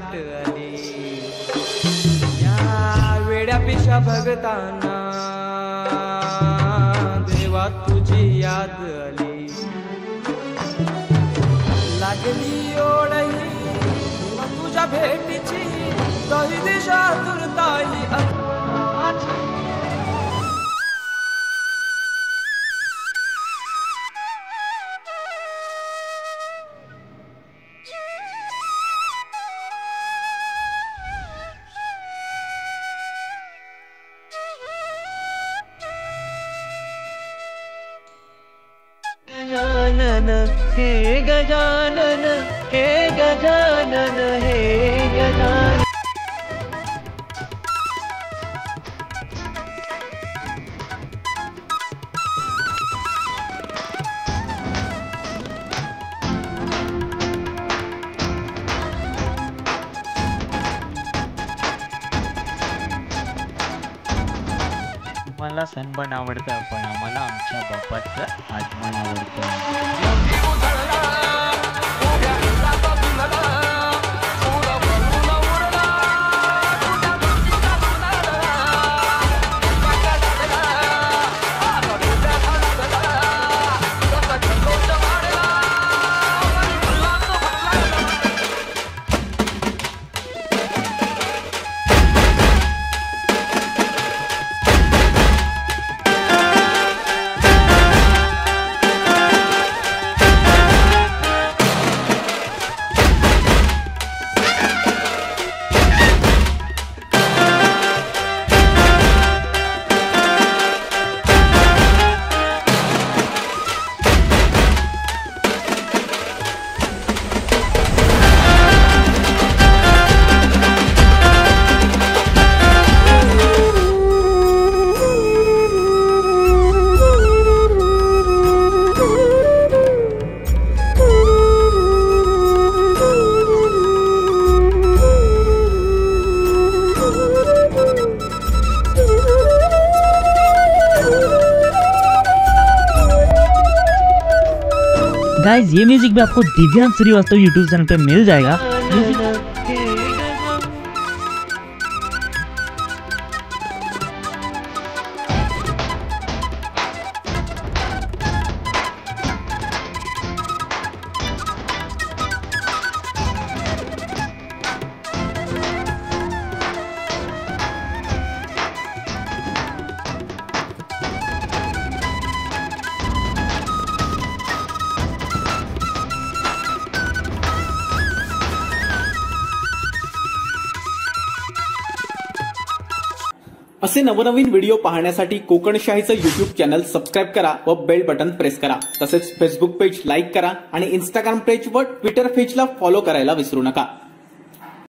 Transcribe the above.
गाठ आली, या वेड्या पिशा भगतांना देवा तुझी याद आली, लागली ओढही तुझ्या भेटीची, काही दिशा तुरताई गजानन हे गजानन हे गजानन हे गजानन। मला सनबर्न आवडतं, पण आम्हाला आमच्या बाप्पाचं आगमन आवडतं। गाइस ये म्यूजिक भी आपको दिव्यांश श्रीवास्तव यूट्यूब चैनल पे मिल जाएगा। असे नवनवीन व्हिडिओ पाहण्यासाठी कोकणशाहीचं यूट्यूब चॅनल सबस्क्राईब करा व बेल बटन प्रेस करा। तसेच फेसबुक पेज लाईक करा आणि इंस्टाग्राम पेज व ट्विटर पेजला फॉलो करायला विसरू नका।